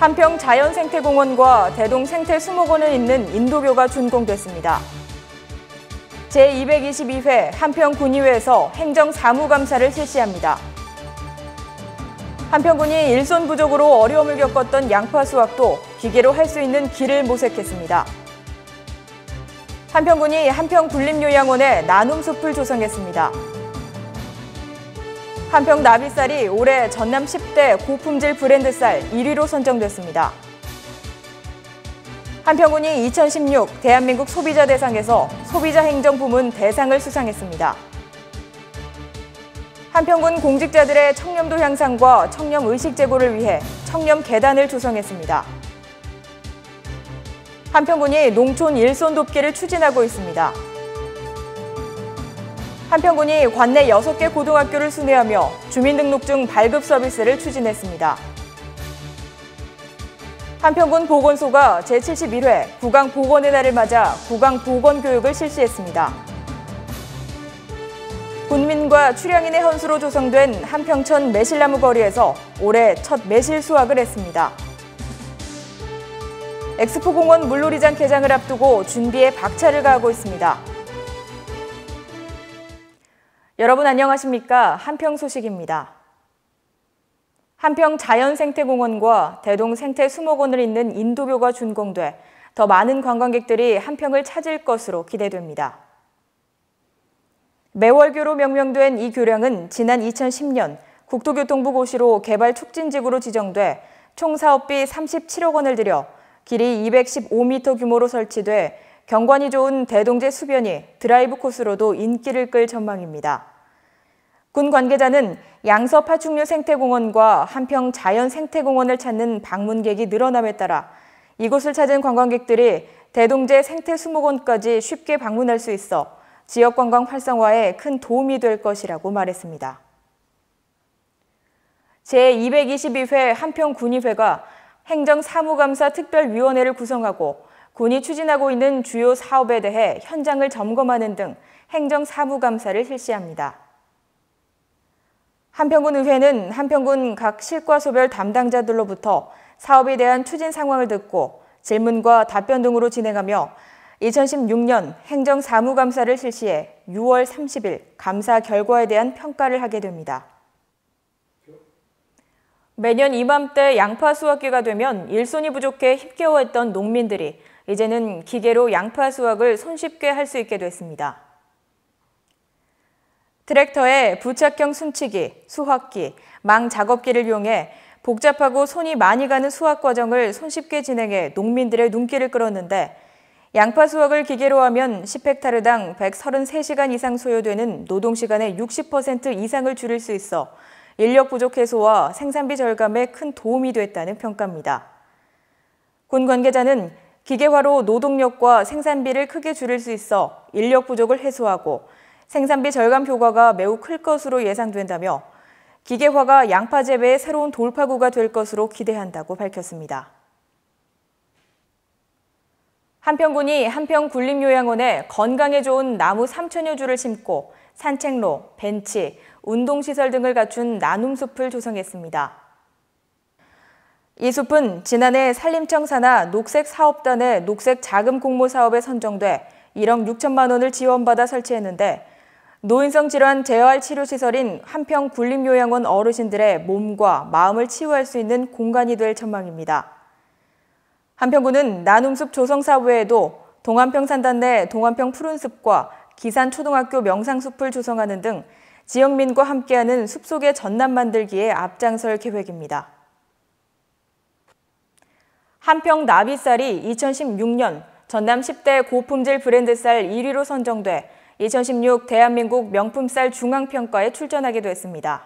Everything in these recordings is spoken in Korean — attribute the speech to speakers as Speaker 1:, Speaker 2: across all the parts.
Speaker 1: 한평 자연생태공원과 대동생태수목원을 잇는 인도교가 준공됐습니다. 제222회 한평군의회에서 행정사무감사를 실시합니다. 한평군이 일손 부족으로 어려움을 겪었던 양파 수확도 기계로 할 수 있는 길을 모색했습니다. 한평군이 한평군림요양원에 나눔숲을 조성했습니다. 한평 나비쌀이 올해 전남 10대 고품질 브랜드 쌀 1위로 선정됐습니다. 한평군이 2016 대한민국 소비자 대상에서 소비자 행정 부문 대상을 수상했습니다. 한평군 공직자들의 청렴도 향상과 청렴 의식 제고를 위해 청렴 계단을 조성했습니다. 한평군이 농촌 일손 돕기를 추진하고 있습니다. 한평군이 관내 6개 고등학교를 순회하며 주민등록증 발급 서비스를 추진했습니다. 한평군 보건소가 제71회 구강보건의 날을 맞아 구강보건교육을 실시했습니다. 군민과 출향인의 헌수로 조성된 한평천 매실나무 거리에서 올해 첫 매실 수확을 했습니다. 엑스포공원 물놀이장 개장을 앞두고 준비에 박차를 가하고 있습니다. 여러분 안녕하십니까? 한평 소식입니다. 한평 자연생태공원과 대동생태수목원을 잇는 인도교가 준공돼 더 많은 관광객들이 한평을 찾을 것으로 기대됩니다. 매월교로 명명된 이 교량은 지난 2010년 국토교통부 고시로 개발 촉진지구로 지정돼 총 사업비 37억 원을 들여 길이 215m 규모로 설치돼 경관이 좋은 대동제 수변이 드라이브 코스로도 인기를 끌 전망입니다. 군 관계자는 양서 파충류 생태공원과 한평 자연생태공원을 찾는 방문객이 늘어남에 따라 이곳을 찾은 관광객들이 대동제 생태수목원까지 쉽게 방문할 수 있어 지역관광 활성화에 큰 도움이 될 것이라고 말했습니다. 제222회 한평군의회가 행정사무감사 특별위원회를 구성하고 군이 추진하고 있는 주요 사업에 대해 현장을 점검하는 등 행정사무감사를 실시합니다. 한평군 의회는 한평군 각 실과소별 담당자들로부터 사업에 대한 추진 상황을 듣고 질문과 답변 등으로 진행하며 2016년 행정사무감사를 실시해 6월 30일 감사 결과에 대한 평가를 하게 됩니다. 매년 이맘때 양파 수확기가 되면 일손이 부족해 힘겨워했던 농민들이 이제는 기계로 양파 수확을 손쉽게 할 수 있게 됐습니다. 트랙터에 부착형 순치기, 수확기, 망 작업기를 이용해 복잡하고 손이 많이 가는 수확 과정을 손쉽게 진행해 농민들의 눈길을 끌었는데 양파 수확을 기계로 하면 10헥타르당 133시간 이상 소요되는 노동시간의 60% 이상을 줄일 수 있어 인력 부족 해소와 생산비 절감에 큰 도움이 됐다는 평가입니다. 군 관계자는 기계화로 노동력과 생산비를 크게 줄일 수 있어 인력 부족을 해소하고 생산비 절감 효과가 매우 클 것으로 예상된다며 기계화가 양파 재배의 새로운 돌파구가 될 것으로 기대한다고 밝혔습니다. 한평군이 한평군림요양원에 건강에 좋은 나무 3천여 주를 심고 산책로, 벤치, 운동시설 등을 갖춘 나눔숲을 조성했습니다. 이 숲은 지난해 산림청 산하 녹색사업단의 녹색자금 공모 사업에 선정돼 1억 6천만 원을 지원받아 설치했는데 노인성 질환 재활 치료시설인 한평군림요양원 어르신들의 몸과 마음을 치유할 수 있는 공간이 될 전망입니다. 한평군은 나눔숲 조성 사업 외에도 동안평 산단 내 동안평 푸른숲과 기산초등학교 명상숲을 조성하는 등 지역민과 함께하는 숲속의 전남 만들기에 앞장설 계획입니다. 한평 나비쌀이 2016년 전남 10대 고품질 브랜드 쌀 1위로 선정돼 2016 대한민국 명품쌀 중앙평가에 출전하게 됐습니다.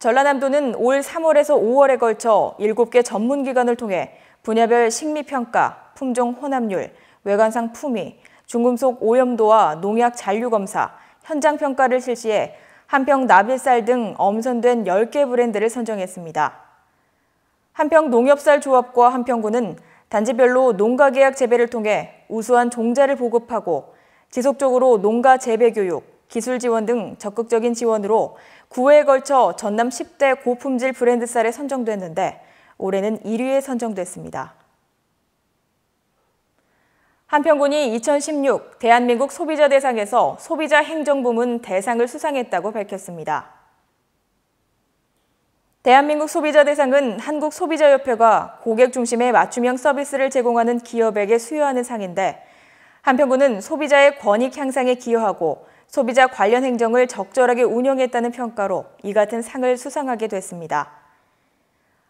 Speaker 1: 전라남도는 올 3월에서 5월에 걸쳐 7개 전문기관을 통해 분야별 식미평가, 품종 혼합률, 외관상 품위, 중금속 오염도와 농약 잔류검사, 현장평가를 실시해 한평 나비쌀 등 엄선된 10개 브랜드를 선정했습니다. 한평 농협쌀 조합과 한평군은 단지별로 농가계약 재배를 통해 우수한 종자를 보급하고 지속적으로 농가 재배 교육, 기술 지원 등 적극적인 지원으로 9회에 걸쳐 전남 10대 고품질 브랜드 쌀에 선정됐는데 올해는 1위에 선정됐습니다. 한평군이 2016 대한민국 소비자 대상에서 소비자 행정부문 대상을 수상했다고 밝혔습니다. 대한민국 소비자 대상은 한국소비자협회가 고객 중심의 맞춤형 서비스를 제공하는 기업에게 수여하는 상인데, 한평군은 소비자의 권익 향상에 기여하고 소비자 관련 행정을 적절하게 운영했다는 평가로 이 같은 상을 수상하게 됐습니다.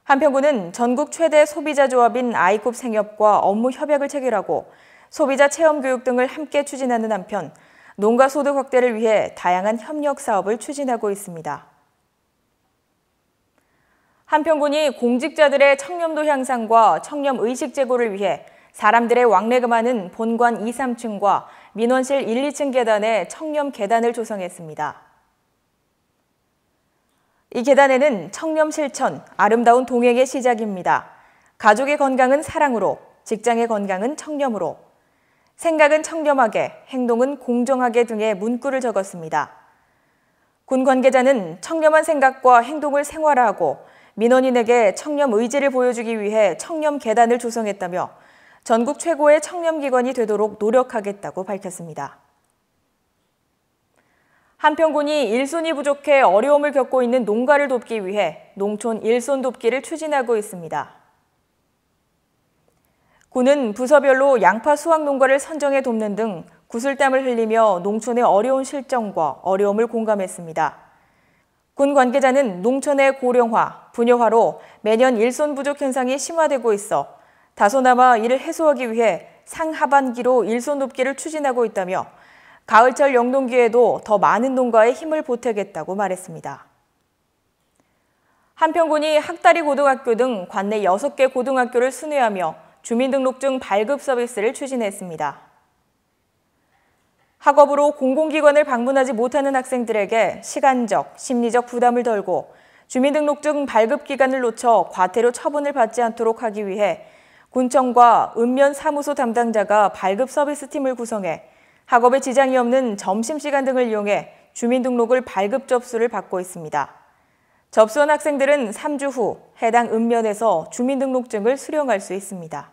Speaker 1: 한평군은 전국 최대 소비자 조합인 아이콥 생협과 업무 협약을 체결하고 소비자 체험 교육 등을 함께 추진하는 한편 농가 소득 확대를 위해 다양한 협력 사업을 추진하고 있습니다. 한평군이 공직자들의 청렴도 향상과 청렴 의식 제고를 위해 사람들의 왕래가 많은 본관 2, 3층과 민원실 1, 2층 계단에 청렴 계단을 조성했습니다. 이 계단에는 청렴 실천, 아름다운 동행의 시작입니다. 가족의 건강은 사랑으로, 직장의 건강은 청렴으로, 생각은 청렴하게, 행동은 공정하게 등의 문구를 적었습니다. 군 관계자는 청렴한 생각과 행동을 생활화하고 민원인에게 청렴 의지를 보여주기 위해 청렴 계단을 조성했다며 전국 최고의 청렴기관이 되도록 노력하겠다고 밝혔습니다. 한평군이 일손이 부족해 어려움을 겪고 있는 농가를 돕기 위해 농촌 일손 돕기를 추진하고 있습니다. 군은 부서별로 양파 수확 농가를 선정해 돕는 등 구슬땀을 흘리며 농촌의 어려운 실정과 어려움을 공감했습니다. 군 관계자는 농촌의 고령화, 분여화로 매년 일손 부족 현상이 심화되고 있어 다소나마 이를 해소하기 위해 상하반기로 일손 돕기를 추진하고 있다며 가을철 영농기에도 더 많은 농가에 힘을 보태겠다고 말했습니다. 한평군이 학다리 고등학교 등 관내 6개 고등학교를 순회하며 주민등록증 발급 서비스를 추진했습니다. 학업으로 공공기관을 방문하지 못하는 학생들에게 시간적, 심리적 부담을 덜고 주민등록증 발급 기간을 놓쳐 과태료 처분을 받지 않도록 하기 위해 군청과 읍면사무소 담당자가 발급 서비스팀을 구성해 학업에 지장이 없는 점심시간 등을 이용해 주민등록을 발급 접수를 받고 있습니다. 접수한 학생들은 3주 후 해당 읍면에서 주민등록증을 수령할 수 있습니다.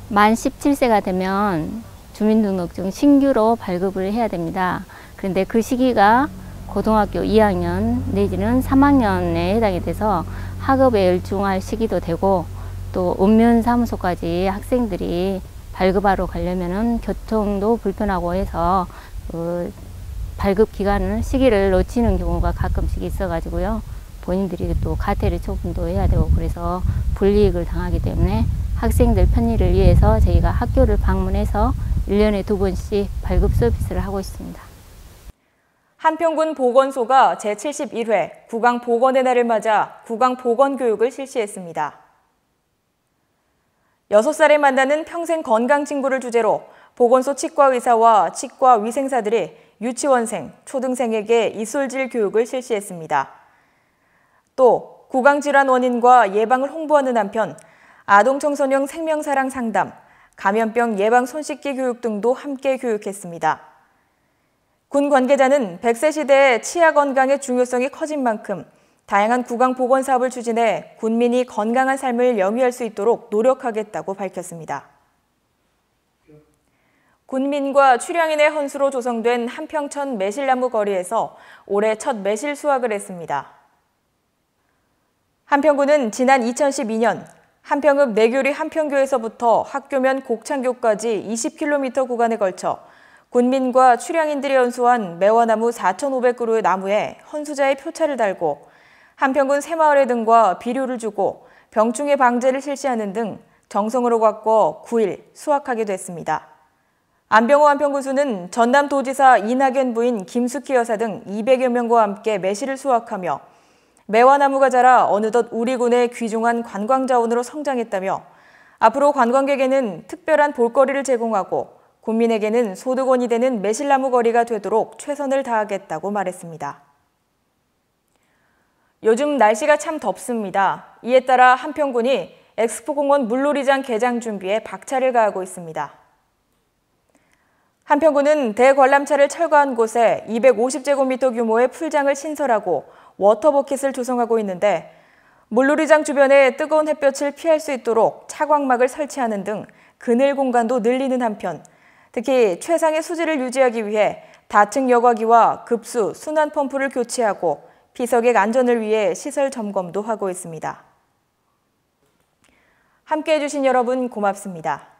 Speaker 2: 만 17세가 되면 주민등록증 신규로 발급을 해야 됩니다. 그런데 그 시기가 고등학교 2학년 내지는 3학년에 해당이 돼서 학업에 열중할 시기도 되고 또 읍면사무소까지 학생들이 발급하러 가려면 교통도 불편하고 해서 발급 기간을 시기를 놓치는 경우가 가끔씩 있어가지고요. 본인들이 또 과태료 처분도 해야 되고 그래서 불이익을 당하기 때문에 학생들 편의를 위해서 저희가 학교를 방문해서 1년에 2번씩 발급 서비스를 하고 있습니다.
Speaker 1: 한평군 보건소가 제71회 구강보건의 날을 맞아 구강보건교육을 실시했습니다. 6살에 만나는 평생 건강 친구를 주제로 보건소 치과의사와 치과위생사들이 유치원생, 초등생에게 이솔질 교육을 실시했습니다. 또 구강질환 원인과 예방을 홍보하는 한편 아동청소년 생명사랑 상담, 감염병 예방 손씻기 교육 등도 함께 교육했습니다. 군 관계자는 100세 시대의 치아 건강의 중요성이 커진 만큼 다양한 구강보건 사업을 추진해 군민이 건강한 삶을 영위할 수 있도록 노력하겠다고 밝혔습니다. 군민과 출향인의 헌수로 조성된 한평천 매실나무 거리에서 올해 첫 매실 수확을 했습니다. 한평군은 지난 2012년 한평읍 내교리 한평교에서부터 학교면 곡창교까지 20km 구간에 걸쳐 군민과 출향인들이 연수한 매화나무 4,500그루의 나무에 헌수자의 표차를 달고 한평군 새마을회 등과 비료를 주고 병충해 방제를 실시하는 등 정성으로 가꿔 9일 수확하게 됐습니다. 안병호 한평군수는 전남도지사 이낙연 부인 김숙희 여사 등 200여 명과 함께 매실을 수확하며 매화나무가 자라 어느덧 우리 군의 귀중한 관광자원으로 성장했다며 앞으로 관광객에게는 특별한 볼거리를 제공하고 군민에게는 소득원이 되는 매실나무 거리가 되도록 최선을 다하겠다고 말했습니다. 요즘 날씨가 참 덥습니다. 이에 따라 한평군이 엑스포공원 물놀이장 개장 준비에 박차를 가하고 있습니다. 한평군은 대관람차를 철거한 곳에 250제곱미터 규모의 풀장을 신설하고 워터버킷을 조성하고 있는데 물놀이장 주변에 뜨거운 햇볕을 피할 수 있도록 차광막을 설치하는 등 그늘 공간도 늘리는 한편, 특히 최상의 수질을 유지하기 위해 다층 여과기와 급수, 순환 펌프를 교체하고 피서객 안전을 위해 시설 점검도 하고 있습니다. 함께해 주신 여러분 고맙습니다.